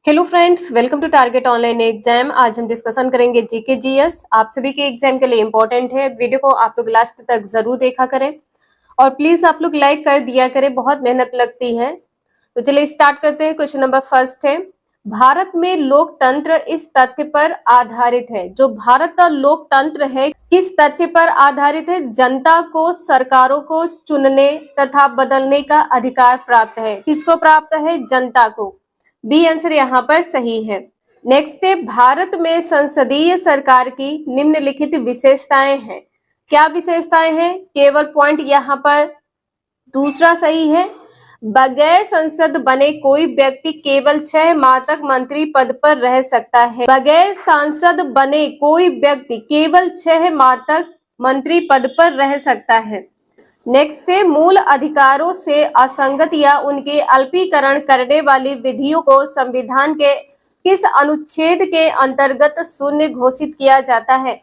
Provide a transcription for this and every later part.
Hello friends, welcome to target online exam. आज हम discussion करेंगे जीके जीएस। आप सभी के एग्जाम के लिए इंपॉर्टेंट है। वीडियो को आप लोग लास्ट तक जरूर देखा करें और प्लीज आप लोग लाइक कर दिया करें, बहुत मेहनत लगती है। तो चलिए स्टार्ट करते हैं। क्वेश्चन नंबर फर्स्ट है, भारत में लोकतंत्र इस तथ्य पर आधारित है। जो भारत का लोकतंत्र है किस तथ्य पर आधारित है? जनता को सरकारों को चुनने तथा बदलने का अधिकार प्राप्त है। किसको प्राप्त है? जनता को। बी आंसर यहाँ पर सही है। नेक्स्ट है, भारत में संसदीय सरकार की निम्नलिखित विशेषताएं हैं। क्या विशेषताएं हैं? केवल पॉइंट यहाँ पर दूसरा सही है। बगैर संसद बने कोई व्यक्ति केवल 6 माह तक मंत्री पद पर रह सकता है। बगैर सांसद बने कोई व्यक्ति केवल 6 माह तक मंत्री पद पर रह सकता है। नेक्स्ट है, मूल अधिकारों से असंगत या उनके अल्पीकरण करने वाली विधियों को संविधान के किस अनुच्छेद के अंतर्गत शून्य घोषित किया जाता है?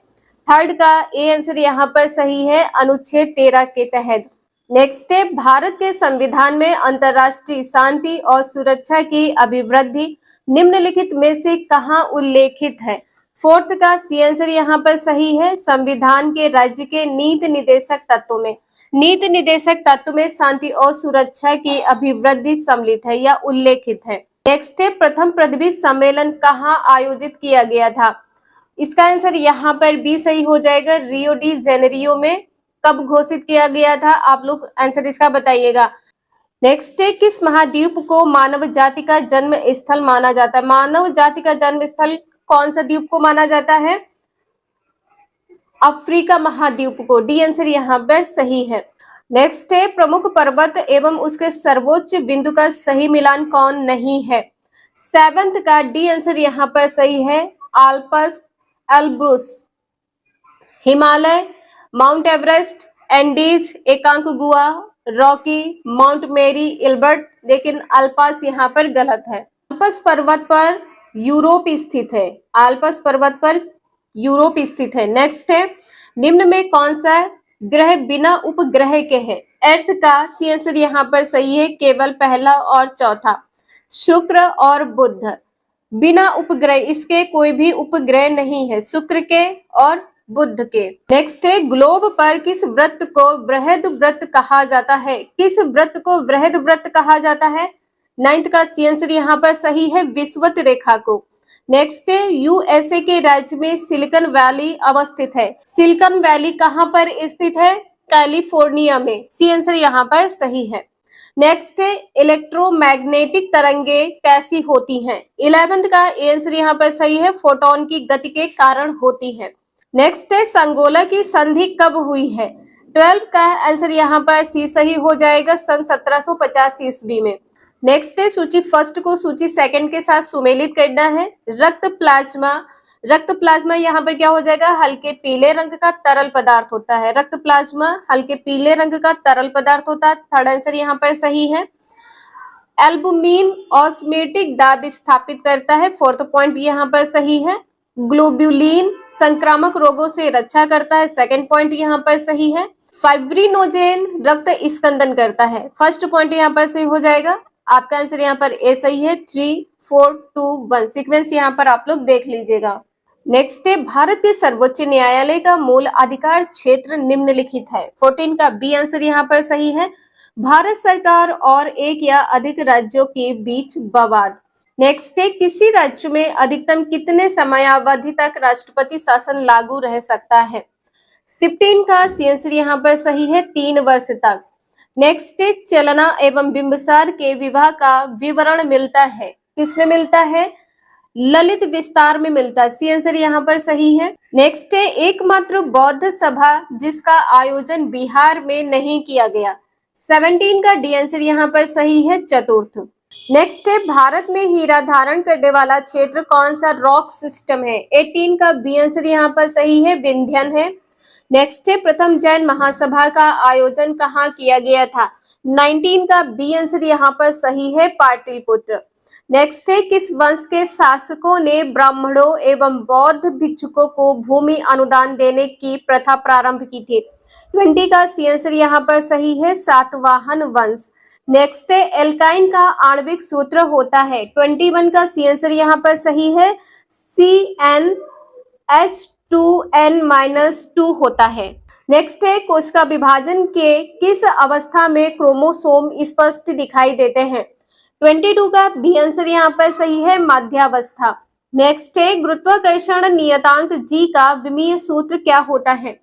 थर्ड का ए आंसर यहाँ पर सही है, अनुच्छेद 13 के तहत। नेक्स्ट है, भारत के संविधान में अंतर्राष्ट्रीय शांति और सुरक्षा की अभिवृद्धि निम्नलिखित में से कहाँ उल्लेखित है? फोर्थ का सी आंसर यहाँ पर सही है, संविधान के राज्य के नीति निर्देशक तत्वों में। नीति निर्देशक तत्व में शांति और सुरक्षा की अभिवृद्धि सम्मिलित है या उल्लेखित है। नेक्स्ट है, प्रथम पृथ्वी सम्मेलन कहाँ आयोजित किया गया था? इसका आंसर यहाँ पर बी सही हो जाएगा, रियो डी जेनेरियो में। कब घोषित किया गया था? आप लोग आंसर इसका बताइएगा। नेक्स्ट है, किस महाद्वीप को मानव जाति का जन्म स्थल माना जाता है? मानव जाति का जन्म स्थल कौन सा द्वीप को माना जाता है? अफ्रीका महाद्वीप को। डी आंसर यहाँ पर सही है। नेक्स्ट है, प्रमुख पर्वत एवं उसके सर्वोच्च बिंदु का सही मिलान कौन नहीं है? सेवंथ का डी आंसर यहाँ पर सही है, Alps, Elbrus. Himalaya, Mount Everest, Andes, Aconcagua, Rocky, Mount Meru, Elbert. लेकिन अल्पस यहाँ पर गलत है। आल्पस पर्वत पर यूरोप स्थित है। आल्पस पर्वत पर यूरोप स्थित है। नेक्स्ट है, निम्न में कौन सा ग्रह बिना उपग्रह के है? अर्थ का सी आंसर यहाँ पर सही है, केवल पहला और चौथा, शुक्र और बुध। बिना उपग्रह, इसके कोई भी उपग्रह नहीं है, शुक्र के और बुध के। नेक्स्ट है, ग्लोब पर किस व्रत को बृहद व्रत कहा जाता है? किस व्रत को बृहद व्रत कहा जाता है? नाइन्थ का सी आंसर यहाँ पर सही है, विषुवत रेखा को। नेक्स्ट है, यूएसए के राज्य में सिलिकॉन वैली अवस्थित है। सिलिकॉन वैली कहाँ पर स्थित है? कैलिफोर्निया में। सी आंसर यहाँ पर सही है। नेक्स्ट है, इलेक्ट्रोमैग्नेटिक तरंगे कैसी होती हैं? 11th का आंसर यहाँ पर सही है, फोटोन की गति के कारण होती है। नेक्स्ट है, संगोला की संधि कब हुई है? 12 का आंसर यहाँ पर सी सही हो जाएगा, सन 1750 ईस्वी में। नेक्स्ट है, सूची फर्स्ट को सूची सेकंड के साथ सुमेलित करना है। रक्त प्लाज्मा, रक्त प्लाज्मा यहाँ पर क्या हो जाएगा? हल्के पीले रंग का तरल पदार्थ होता है। रक्त प्लाज्मा हल्के पीले रंग का तरल पदार्थ होता है। थर्ड आंसर यहाँ पर सही है। एल्बुमिन ऑस्मेटिक दाद स्थापित करता है। फोर्थ पॉइंट यहाँ पर सही है। ग्लोब्युलिन संक्रामक रोगों से रक्षा करता है। सेकंड पॉइंट यहाँ पर सही है। फाइब्रिनोजेन रक्त स्कंदन करता है। फर्स्ट पॉइंट यहाँ पर सही हो जाएगा। आपका आंसर यहाँ पर ए सही है। 3, 4, 2, 1 सीक्वेंस यहाँ पर आप लोग देख लीजिएगा। नेक्स्ट है, भारत के सर्वोच्च न्यायालय का मूल अधिकार क्षेत्र निम्नलिखित है। 14 का बी आंसर यहाँ पर सही है, भारत सरकार और एक या अधिक राज्यों के बीच विवाद। नेक्स्ट है, किसी राज्य में अधिकतम कितने समयावधि तक राष्ट्रपति शासन लागू रह सकता है? 15 का सी आंसर यहाँ पर सही है, 3 वर्ष तक। नेक्स्ट है, चलना एवं बिंबिसार के विवाह का विवरण मिलता है, किसमें मिलता है? ललित विस्तार में मिलता है। सी आंसर यहाँ पर सही है। नेक्स्ट है, एकमात्र बौद्ध सभा जिसका आयोजन बिहार में नहीं किया गया। 17 का डी आंसर यहाँ पर सही है, चतुर्थ। नेक्स्ट है, भारत में हीरा धारण करने वाला क्षेत्र कौन सा रॉक सिस्टम है? 18 का बी आंसर यहाँ पर सही है, विंध्यन है। नेक्स्ट है, प्रथम जैन महासभा का आयोजन कहाँ किया गया था? 19 का बी आंसर यहाँ पर सही है, पाटलिपुत्र। नेक्स्ट है, किस वंश के शासकों ने ब्राह्मणों एवं बौद्ध भिक्षुकों को भूमि अनुदान देने की प्रथा प्रारंभ की थी? 20 का सी आंसर यहाँ पर सही है, सातवाहन वंश। नेक्स्ट है, एल्काइन का आणविक सूत्र होता है? 21 का सी आंसर यहाँ पर सही है, CnH2n-2 होता है। नेक्स्ट है, कोशिका विभाजन के किस अवस्था में क्रोमोसोम स्पष्ट दिखाई देते हैं? 22 का बी आंसर यहाँ पर सही है, मध्यावस्था। नेक्स्ट है, गुरुत्वाकर्षण नियतांक जी का विमीय सूत्र क्या होता है?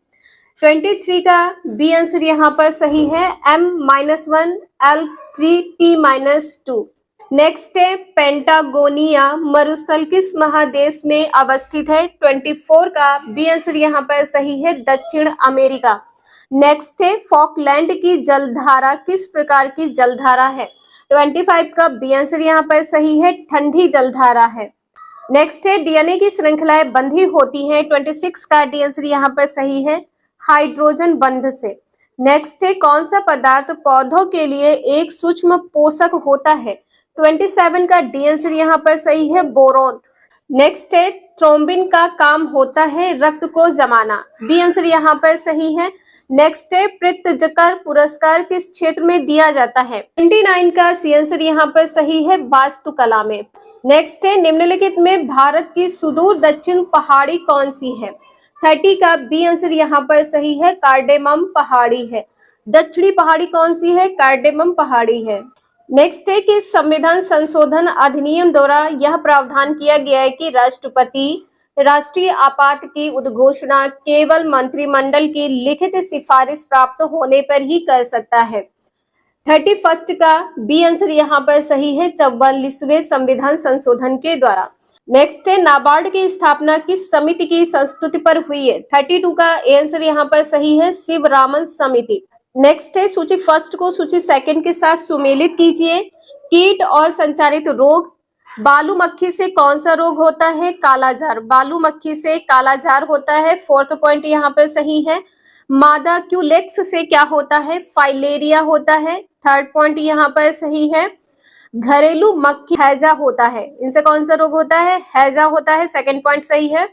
23 का बी आंसर यहाँ पर सही है, M-1L3T-2। नेक्स्ट है, पेंटागोनिया मरुस्थल किस महादेश में अवस्थित है? 24 का बी आंसर यहाँ पर सही है, दक्षिण अमेरिका। नेक्स्ट है, फॉकलैंड की जलधारा किस प्रकार की जलधारा है? 25 का बी आंसर यहाँ पर सही है, ठंडी जलधारा है। नेक्स्ट है, डीएनए की श्रृंखलाएं बंधी होती हैं? 26 का डी आंसर यहाँ पर सही है, हाइड्रोजन बंध से। नेक्स्ट है, कौन सा पदार्थ पौधों के लिए एक सूक्ष्म पोषक होता है? 27 का डी आंसर यहाँ पर सही है, बोरोन। नेक्स्ट है, थ्रोम्बिन का काम होता है रक्त को जमाना? बी आंसर यहाँ पर सही है। नेक्स्ट है, प्रित्जकर पुरस्कार किस क्षेत्र में दिया जाता है? 29 का सी आंसर यहाँ पर सही है, वास्तुकला में। नेक्स्ट है, निम्नलिखित में भारत की सुदूर दक्षिण पहाड़ी कौन सी है? 30 का बी आंसर यहाँ पर सही है, कार्डेमम पहाड़ी है। दक्षिणी पहाड़ी कौन सी है? कार्डेमम पहाड़ी है। नेक्स्ट है कि संविधान संशोधन अधिनियम द्वारा यह प्रावधान किया गया है कि राष्ट्रपति राष्ट्रीय आपात की उद्घोषणा केवल मंत्रिमंडल की लिखित सिफारिश प्राप्त होने पर ही कर सकता है। 31 का बी आंसर यहाँ पर सही है, 44वें संविधान संशोधन के द्वारा। नेक्स्ट है, नाबार्ड की स्थापना किस समिति की संस्तुति पर हुई है? 32 का आंसर यहाँ पर सही है, शिवरामन समिति। नेक्स्ट है, सूची फर्स्ट को सूची सेकंड के साथ सुमेलित कीजिए। कीट और संचारित रोग, बालू मक्खी से कौन सा रोग होता है? कालाजार। बालू मक्खी से कालाजार होता है, 4th पॉइंट यहाँ पर सही है। मादा क्यूलेक्स से क्या होता है? फाइलेरिया होता है, 3rd पॉइंट यहाँ पर सही है। घरेलू मक्खी हैजा होता है, इनसे कौन सा रोग होता है? हैजा होता है, 2nd पॉइंट सही है।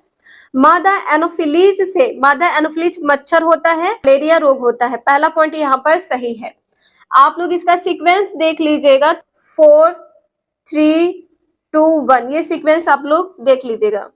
मादा एनोफिलीज से, मादा एनोफिलीज मच्छर होता है, मलेरिया रोग होता है, पहला पॉइंट यहाँ पर सही है। आप लोग इसका सीक्वेंस देख लीजिएगा, 4 3 2 1, ये सीक्वेंस आप लोग देख लीजिएगा।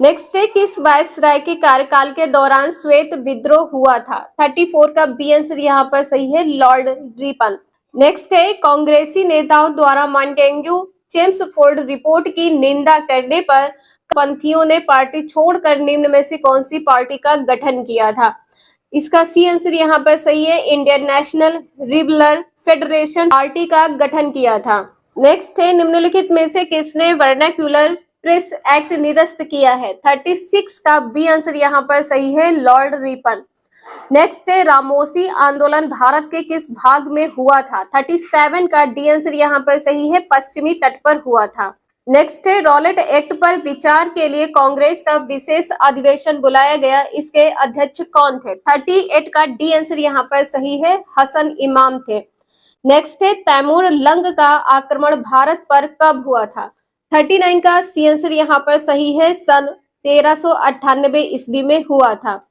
नेक्स्ट है, किस वायसराय के कार्यकाल के दौरान श्वेत विद्रोह हुआ था? 34 का बी आंसर यहाँ पर सही है, लॉर्ड रिपन। नेक्स्ट है, कांग्रेसी नेताओं द्वारा मॉन्टेग्यू चेम्सफोर्ड रिपोर्ट की निंदा करने पर पंथियों ने पार्टी छोड़कर निम्न में से कौन सी पार्टी का गठन किया था? इसका सी आंसर यहाँ पर सही है, इंडियन नेशनल रिबलर फेडरेशन पार्टी का गठन किया था। नेक्स्ट है, निम्नलिखित में से किसने वर्नाक्यूलर प्रेस एक्ट निरस्त किया है? 36 का बी आंसर यहाँ पर सही है, लॉर्ड रिपन। नेक्स्ट है, रामोसी आंदोलन भारत के किस भाग में हुआ था? 37 का डी आंसर यहाँ पर सही है, पश्चिमी तट पर हुआ था। नेक्स्ट है, रॉलेट एक्ट पर विचार के लिए कांग्रेस का विशेष अधिवेशन बुलाया गया, इसके अध्यक्ष कौन थे? 38 का डी आंसर यहाँ पर सही है, हसन इमाम थे। नेक्स्ट है, तैमूर लंग का आक्रमण भारत पर कब हुआ था? 39 का सी आंसर यहाँ पर सही है, सन 1398 ईस्वी में हुआ था।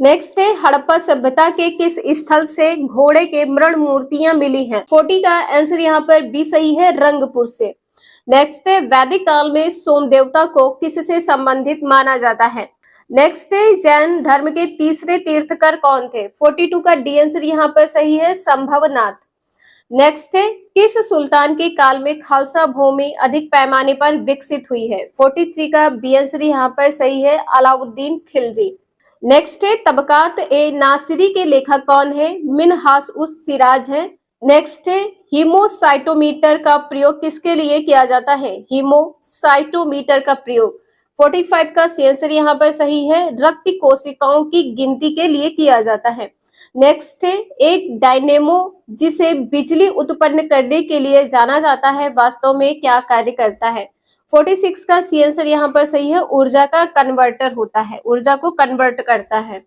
नेक्स्ट है, हड़प्पा सभ्यता के किस स्थल से घोड़े के मृण मूर्तियां मिली हैं? 40 का आंसर यहाँ पर बी सही है, रंगपुर से। नेक्स्ट है, वैदिक काल में सोम देवता को किससे संबंधित माना जाता है? नेक्स्ट है, जैन धर्म के तीसरे तीर्थकर कौन थे? 42 का डी आंसर यहाँ पर सही है, संभवनाथ। नेक्स्ट है, किस सुल्तान के काल में खालसा भूमि अधिक पैमाने पर विकसित हुई है? 43 का बी आंसर यहाँ पर सही है, अलाउद्दीन खिलजी। नेक्स्ट है, तबकात ए नासिरी के लेखक कौन है? मिनहास उस सिराज है। नेक्स्ट है, हीमोसाइटोमीटर का प्रयोग किसके लिए किया जाता है? हीमोसाइटोमीटर का प्रयोग 45 का सी आंसर यहाँ पर सही है, रक्त कोशिकाओं की गिनती के लिए किया जाता है। नेक्स्ट है, एक डायनेमो जिसे बिजली उत्पन्न करने के लिए जाना जाता है वास्तव में क्या कार्य करता है? 46 का सी आंसर यहाँ पर सही है, ऊर्जा का कन्वर्टर होता है, ऊर्जा को कन्वर्ट करता है।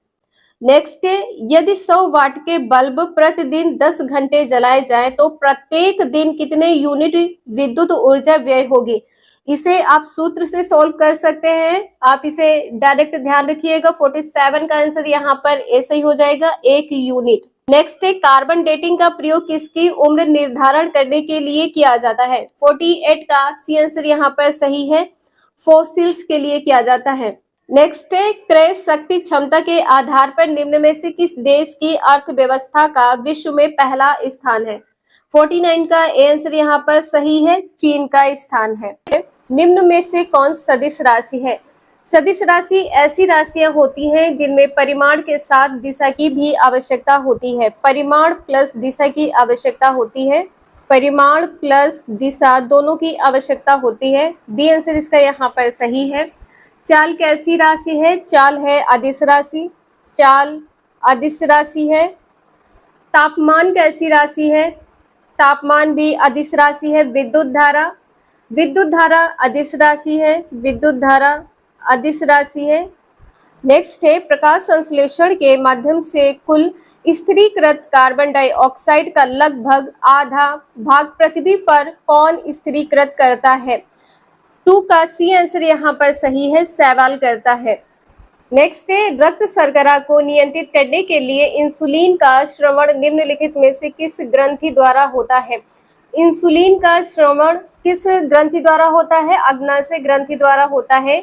नेक्स्ट है, यदि 100 वाट के बल्ब प्रतिदिन 10 घंटे जलाए जाए तो प्रत्येक दिन कितने यूनिट विद्युत ऊर्जा व्यय होगी। इसे आप सूत्र से सॉल्व कर सकते हैं, आप इसे डायरेक्ट ध्यान रखिएगा। 47 का आंसर यहाँ पर ऐसे ही हो जाएगा, 1 यूनिट। नेक्स्ट है, कार्बन डेटिंग का प्रयोग किसकी उम्र निर्धारण करने के लिए किया जाता है। 48 का सी आंसर यहाँ पर सही है, फॉसिल्स के लिए किया जाता है। नेक्स्ट है, क्रय शक्ति क्षमता के आधार पर निम्न में से किस देश की अर्थव्यवस्था का विश्व में पहला स्थान है। 49 का आंसर यहाँ पर सही है, चीन का स्थान है। निम्न में से कौन सदिश राशि है। सदिश राशि ऐसी राशियां होती हैं जिनमें परिमाण के साथ दिशा की भी आवश्यकता होती है। परिमाण प्लस दिशा की आवश्यकता होती है, परिमाण प्लस दिशा दोनों की आवश्यकता होती है। बी आंसर इसका यहाँ पर सही है। चाल कैसी राशि है। चाल है अदिश राशि, चाल अदिश राशि है। तापमान कैसी राशि है। तापमान भी अदिश राशि है। विद्युत धारा, विद्युत धारा अदिश राशि है, विद्युत धारा अदिश राशि है। नेक्स्ट है, प्रकाश संश्लेषण के माध्यम से कुल स्थिरीकृत कार्बन डाइऑक्साइड का लगभग आधा भाग पृथ्वी पर कौन स्थिरीकृत करता है। 2 का सी आंसर यहाँ पर सही है, शैवाल करता है। नेक्स्ट है, रक्त शर्करा को नियंत्रित करने के लिए इंसुलिन का श्रवण निम्नलिखित में से किस ग्रंथि द्वारा होता है। इंसुलिन का श्रवण किस ग्रंथि द्वारा होता है। अग्नाशय ग्रंथि द्वारा होता है।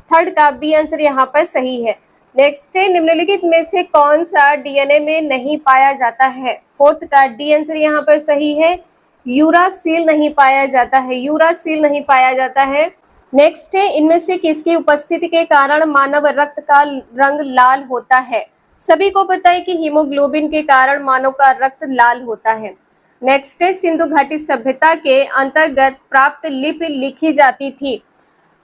3rd का बी आंसर यहाँ पर सही है। नेक्स्ट है, निम्नलिखित में से कौन सा डीएनए में नहीं पाया जाता है। 4th का डी आंसर यहाँ पर सही है, यूरासिल नहीं पाया जाता है, यूरासिल नहीं पाया जाता है। नेक्स्ट है, इनमें से किसकी उपस्थिति के कारण मानव रक्त का रंग लाल होता है। सभी को पता है कि हीमोग्लोबिन के कारण मानव का रक्त लाल होता है। नेक्स्ट है, सिंधु घाटी सभ्यता के अंतर्गत प्राप्त लिपि लिखी जाती थी।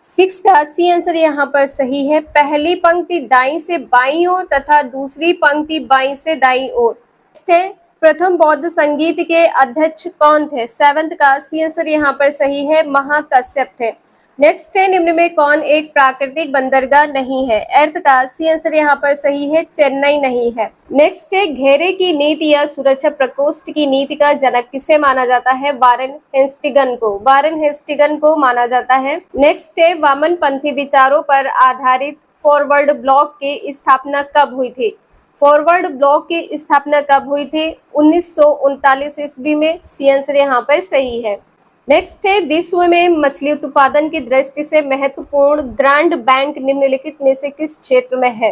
6 का सी आंसर यहाँ पर सही है, पहली पंक्ति दाईं से बाईं ओर तथा दूसरी पंक्ति बाईं से दाईं ओर। नेक्स्ट है, प्रथम बौद्ध संगीत के अध्यक्ष कौन थे। 7th का सी आंसर यहाँ पर सही है, महाकश्यप थे। नेक्स्ट है, निम्न में कौन एक प्राकृतिक बंदरगाह नहीं है। 8th का सी आंसर यहाँ पर सही है, चेन्नई नहीं है। नेक्स्ट है, घेरे की नीति या सुरक्षा प्रकोष्ठ की नीति का जनक किसे माना जाता है। वारेन हेस्टिंगस को, वारेन हेस्टिंगस को माना जाता है। नेक्स्ट है, वामनपंथी विचारों पर आधारित फॉरवर्ड ब्लॉक की स्थापना कब हुई थी। फॉरवर्ड ब्लॉक की स्थापना कब हुई थी। 1939 ईस्वी में। सी आंसर यहाँ पर सही है। नेक्स्ट है, विश्व में मछली उत्पादन की दृष्टि से महत्वपूर्ण ग्रांड बैंक निम्नलिखित में से किस क्षेत्र में है।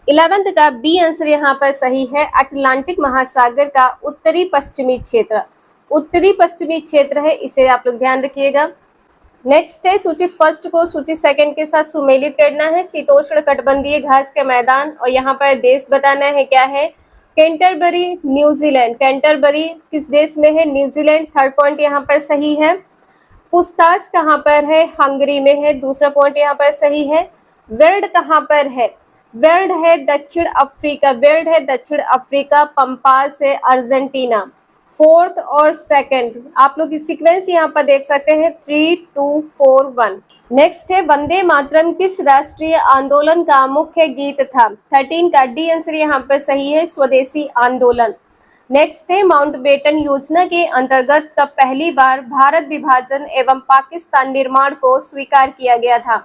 11th का बी आंसर यहाँ पर सही है, अटलांटिक महासागर का उत्तरी पश्चिमी क्षेत्र, उत्तरी पश्चिमी क्षेत्र है, इसे आप लोग ध्यान रखिएगा। नेक्स्ट है, सूची फर्स्ट को सूची सेकंड के साथ सुमेलित करना है। शीतोष्ण कटिबंधीय घास के मैदान, और यहाँ पर देश बताना है क्या है। कैंटरबरी न्यूजीलैंड, कैंटरबरी किस देश में है। न्यूजीलैंड। 3rd पॉइंट यहाँ पर सही है। पुस्तास कहाँ पर है। हंगरी में है। दूसरा पॉइंट यहाँ पर सही है। वेल्ड कहाँ पर है। वेल्ड है दक्षिण अफ्रीका, वेल्ड है दक्षिण अफ्रीका। पंपास है अर्जेंटीना। 4th और 2nd आप लोग इस सीक्वेंस यहाँ पर देख सकते हैं, 3, 2, 4, 1। नेक्स्ट है, वंदे मातरम किस राष्ट्रीय आंदोलन का मुख्य गीत था। 13 का डी आंसर यहाँ पर सही है, स्वदेशी आंदोलन। नेक्स्ट है, माउंटबेटन योजना के अंतर्गत कब पहली बार भारत विभाजन एवं पाकिस्तान निर्माण को स्वीकार किया गया था।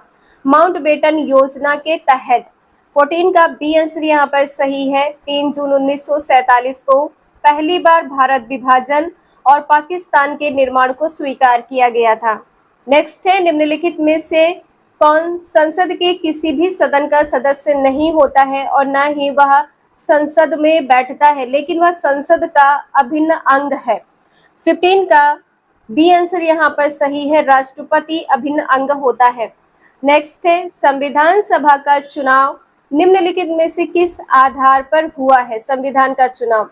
माउंटबेटन योजना के तहत। 14 का बी आंसर यहाँ पर सही है, 3 जून 1947 को पहली बार भारत विभाजन और पाकिस्तान के निर्माण को स्वीकार किया गया था। नेक्स्ट है, निम्नलिखित में से कौन संसद के किसी भी सदन का सदस्य नहीं होता है और न ही वह संसद में बैठता है, लेकिन वह संसद का अभिन्न अंग है। 15 का बी आंसर यहाँ पर सही है, राष्ट्रपति अभिन्न अंग होता है। नेक्स्ट है, संविधान सभा का चुनाव निम्नलिखित में से किस आधार पर हुआ है। संविधान का चुनाव।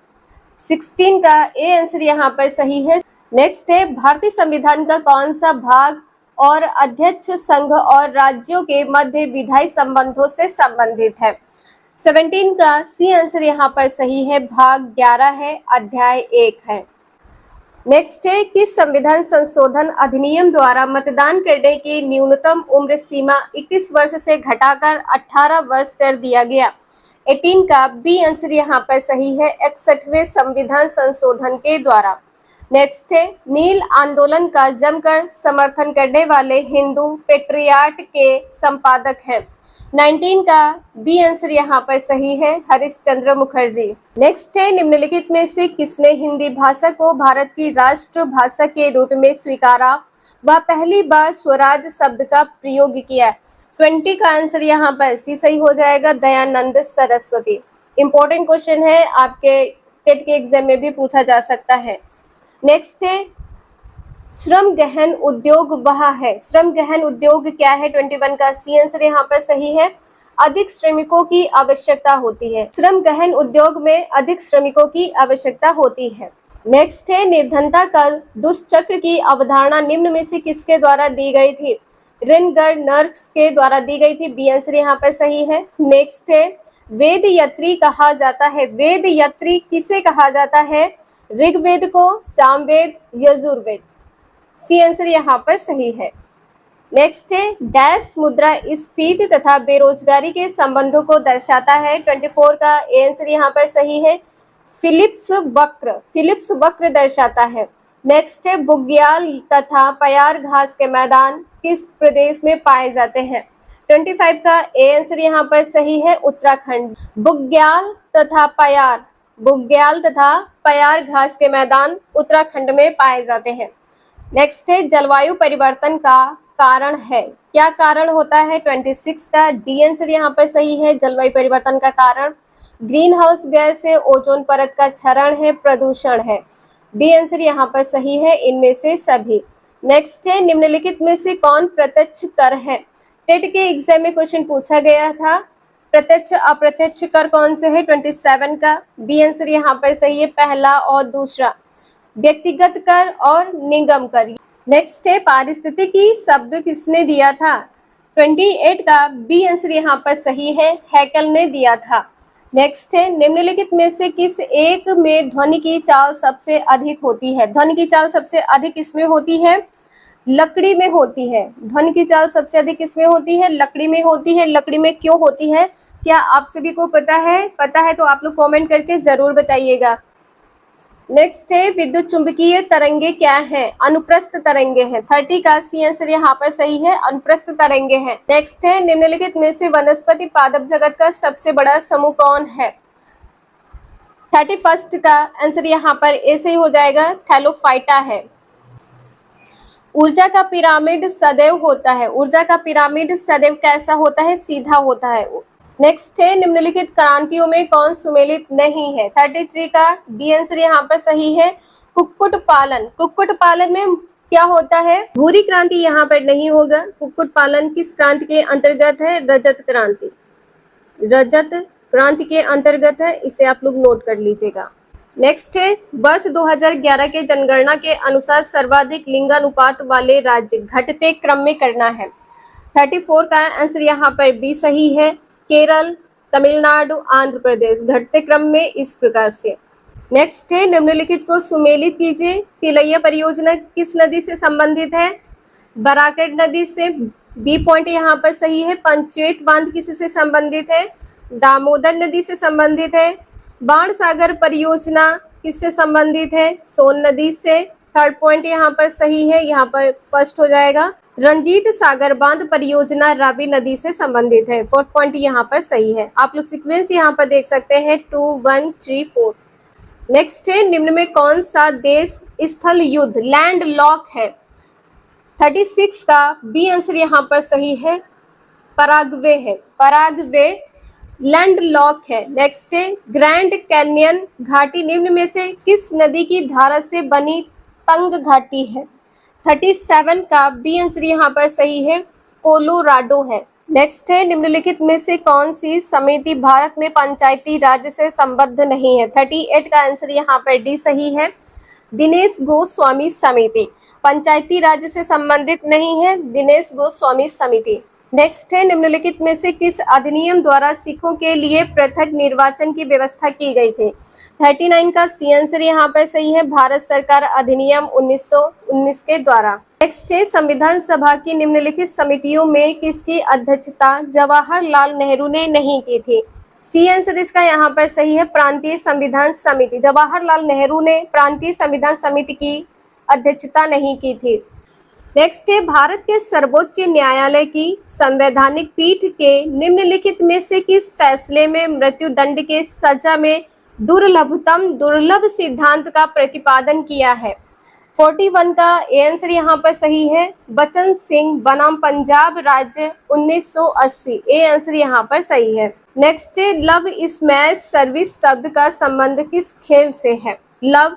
16 का ए आंसर यहाँ पर सही है। नेक्स्ट है, भारतीय संविधान का कौन सा भाग और अध्यक्ष संघ और राज्यों के मध्य विधायी संबंधों से संबंधित है। 17 का सी आंसर यहाँ पर सही है, भाग 11 है, अध्याय 1 है। नेक्स्ट है, किस संविधान संशोधन अधिनियम द्वारा मतदान करने की न्यूनतम उम्र सीमा 21 वर्ष से घटाकर 18 वर्ष कर दिया गया। 18 का बी आंसर यहाँ पर सही है, 61वें संविधान संशोधन के द्वारा। नेक्स्ट है, नील आंदोलन का जमकर समर्थन करने वाले हिंदू पेट्रियाट के संपादक हैं। 19 का बी आंसर यहाँ पर सही है, हरिश्चंद्र मुखर्जी। नेक्स्ट है, निम्नलिखित में से किसने हिंदी भाषा को भारत की राष्ट्र भाषा के रूप में स्वीकारा वह पहली बार स्वराज शब्द का प्रयोग किया। 20 का आंसर यहाँ पर सी सही हो जाएगा, दयानंद सरस्वती। इंपॉर्टेंट क्वेश्चन है, आपके टेट के एग्जाम में भी पूछा जा सकता है। नेक्स्ट है, श्रम गहन उद्योग वह है। श्रम गहन उद्योग क्या है? 21 का सी आंसर यहाँ पर सही है, अधिक श्रमिकों की आवश्यकता होती है। श्रम गहन उद्योग में अधिक श्रमिकों की आवश्यकता होती है। नेक्स्ट है, निर्धनता काल दुष्चक्र की अवधारणा निम्न में से किसके द्वारा दी गई थी? रेनगर्नर्स के द्वारा दी गई थी, बी आंसर यहाँ पर सही है। नेक्स्ट है, वेद यत्री कहा जाता है। वेद यत्री किसे कहा जाता है? ऋग्वेद को, सामवेद, यजुर्वेद। सी आंसर यहाँ पर सही है। नेक्स्ट है, डैश मुद्रा स्फीति तथा बेरोजगारी के संबंधों को दर्शाता है। 24 का ए आंसर यहाँ पर सही है, फिलिप्स वक्र। फिलिप्स वक्र दर्शाता है। नेक्स्ट है, बुग्याल तथा पयार घास के मैदान किस प्रदेश में पाए जाते हैं? 25 का ए आंसर यहाँ पर सही है, उत्तराखंड। बुग्याल तथा पयार घास के मैदान उत्तराखंड में पाए जाते हैं। नेक्स्ट है, जलवायु परिवर्तन का कारण है। क्या कारण होता है? 26 का डी आंसर यहाँ पर सही है, जलवायु परिवर्तन का कारण ग्रीन हाउस गैस है, ओजोन परत का क्षरण है, प्रदूषण है। डी आंसर यहाँ पर सही है, इनमें से सभी। नेक्स्ट है, निम्नलिखित में से कौन प्रत्यक्ष कर है? टेट के एग्जाम में क्वेश्चन पूछा गया था, प्रत्यक्ष अप्रत्यक्ष कर कौन से है? 27 का बी आंसर यहाँ पर सही है, पहला और दूसरा, व्यक्तिगत कर और निगम कर। नेक्स्ट है, पारिस्थितिकी शब्द किसने दिया था? 28 का बी आंसर यहाँ पर सही है, हैकेल ने दिया था। नेक्स्ट है, निम्नलिखित में से किस एक में ध्वनि की चाल सबसे अधिक होती है? ध्वनि की चाल सबसे अधिक किसमें होती है? लकड़ी में होती है। ध्वनि की चाल सबसे अधिक किसमें होती है? लकड़ी में होती है। लकड़ी में क्यों होती है? क्या आप सभी को पता है? पता है तो आप लोग कमेंट करके जरूर बताइएगा। नेक्स्ट है, विद्युत चुंबकीय तरंगे क्या है? अनुप्रस्थ तरंगे हैं। 30 का सी आंसर यहाँ पर सही है, अनुप्रस्थ तरंगे हैं। नेक्स्ट है, निम्नलिखित में से वनस्पति पादप जगत का सबसे बड़ा समूह कौन है? 31 का आंसर यहाँ पर ए सही हो जाएगा, थैलोफाइटा है। ऊर्जा का पिरामिड सदैव होता है। ऊर्जा का पिरामिड सदैव कैसा होता है? सीधा होता है। नेक्स्ट है, निम्नलिखित क्रांतियों में कौन सुमेलित नहीं है? 33 का डी आंसर यहाँ पर सही है, कुक्कुट पालन। कुक्कुट पालन में क्या होता है? भूरी क्रांति यहाँ पर नहीं होगा। कुक्कुट पालन किस क्रांति के अंतर्गत है? रजत क्रांति। रजत क्रांति के अंतर्गत है, इसे आप लोग नोट कर लीजिएगा। नेक्स्ट है, वर्ष 2011 के जनगणना के अनुसार सर्वाधिक लिंगानुपात वाले राज्य घटते क्रम में करना है। 34 का आंसर यहाँ पर बी सही है, केरल, तमिलनाडु, आंध्र प्रदेश, घटते क्रम में इस प्रकार से। नेक्स्ट है, निम्नलिखित को सुमेलित कीजिए। तिलैया परियोजना किस नदी से संबंधित है? बराकट नदी से, बी पॉइंट यहाँ पर सही है। पंचेत बांध किससे संबंधित है? दामोदर नदी से संबंधित है। बाण सागर परियोजना किससे संबंधित है? सोन नदी से। थर्ड पॉइंट यहाँ पर सही है, यहाँ पर फर्स्ट हो जाएगा। रंजीत सागर बांध परियोजना रावी नदी से संबंधित है। फोर्थ पॉइंट यहाँ पर सही है। आप लोग सीक्वेंस यहाँ पर देख सकते हैं, 2, 1, 3, 4। नेक्स्ट है, निम्न में कौन सा देश स्थल युद्ध लैंड लॉक है? 36 का बी आंसर यहाँ पर सही है, पराग्वे है। पराग्वे लैंड लॉक है। नेक्स्ट है, ग्रैंड कैनियन घाटी निम्न में से किस नदी की धारा से बनी तंग घाटी है? 37 का बी आंसर यहाँ पर सही है, कोलोराडो है। नेक्स्ट है, निम्नलिखित में से कौन सी समिति भारत में पंचायती राज से संबद्ध नहीं है? 38 का आंसर यहाँ पर डी सही है, दिनेश गोस्वामी समिति। पंचायती राज से संबंधित नहीं है, दिनेश गोस्वामी समिति। नेक्स्ट है, निम्नलिखित में से किस अधिनियम द्वारा सिखों के लिए पृथक निर्वाचन की व्यवस्था की गई थी? 39 का सी आंसर यहाँ पर सही है, भारत सरकार अधिनियम 1919 के द्वारा। नेक्स्ट है, संविधान सभा की निम्नलिखित समितियों में किसकी अध्यक्षता जवाहरलाल नेहरू ने नहीं की थी? सी आंसर इसका यहाँ पर सही है, प्रांतीय संविधान समिति। जवाहरलाल नेहरू ने प्रांतीय संविधान समिति की अध्यक्षता नहीं की थी। नेक्स्ट है, भारत के सर्वोच्च न्यायालय की संवैधानिक पीठ के निम्नलिखित में से किस फैसले में मृत्युदंड के सजा में दुर्लभतम दुर्लभ सिद्धांत का प्रतिपादन किया है? 41 का ए आंसर यहाँ पर सही है, बचन सिंह बनाम पंजाब राज्य 1980। ए आंसर यहाँ पर सही है। नेक्स्ट है, लव स्मैश सर्विस शब्द का संबंध किस खेल से है? लव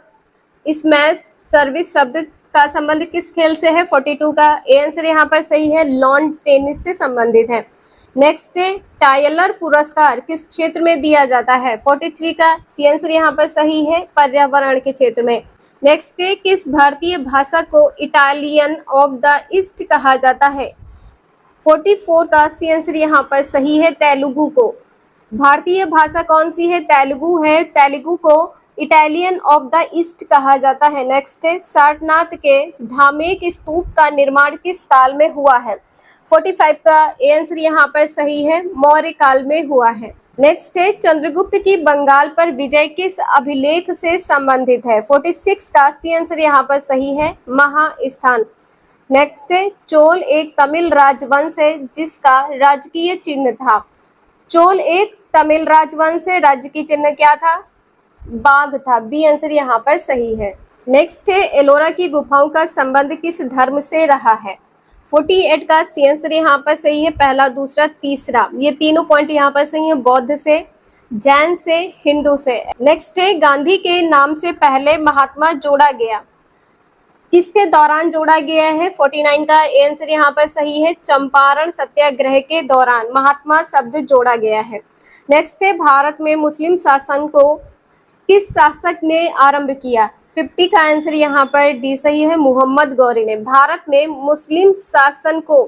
स्मैश सर्विस शब्द का संबंध किस खेल से है? 42 का ए आंसर यहाँ पर सही है, लॉन टेनिस से संबंधित है। नेक्स्ट है, टायलर पुरस्कार किस क्षेत्र में दिया जाता है? 43 का सी आंसर यहाँ पर सही है, पर्यावरण के क्षेत्र में। नेक्स्ट है, किस भारतीय भाषा को इटालियन ऑफ द ईस्ट कहा जाता है? 44 का सी आंसर यहाँ पर सही है, तेलुगु को। भारतीय भाषा कौन सी है? तेलुगु है। तेलुगु को इटालियन ऑफ द ईस्ट कहा जाता है। नेक्स्ट है, सारनाथ के धामेक स्तूप का निर्माण किस काल में हुआ है? 45 का ए आंसर यहाँ पर सही है, मौर्य काल में हुआ है। नेक्स्ट है, चंद्रगुप्त की बंगाल पर विजय किस अभिलेख से संबंधित है? 46 का सी आंसर यहाँ पर सही है, महास्थान। नेक्स्ट है, चोल एक तमिल राजवंश है जिसका राजकीय चिन्ह था। चोल एक तमिल राजवंश है, राजकीय चिन्ह क्या था? बाघ था। बी आंसर यहाँ पर सही है। नेक्स्ट है, एलोरा की गुफाओं का संबंध किस धर्म से रहा है? 48 का सी आंसर यहाँ पर सही है, पहला, दूसरा, तीसरा। ये तीनों पॉइंट यहाँ पर सही है, बौद्ध से, जैन से, हिंदू से। नेक्स्ट है, गांधी के नाम से पहले महात्मा जोड़ा गया, किसके दौरान जोड़ा गया है? 49 का ए आंसर यहाँ पर सही है, चंपारण सत्याग्रह के दौरान महात्मा शब्द जोड़ा गया है। नेक्स्ट है, भारत में मुस्लिम शासन को किस शासक ने आरंभ किया? 50 का आंसर यहाँ पर डी सही है, मोहम्मद गौरी ने। भारत में मुस्लिम शासन को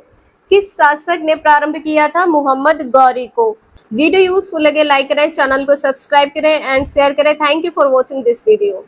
किस शासक ने प्रारंभ किया था? मोहम्मद गौरी को। वीडियो यूजफुल लगे लाइक करें, चैनल को सब्सक्राइब करें एंड शेयर करें। Thank you for watching this video.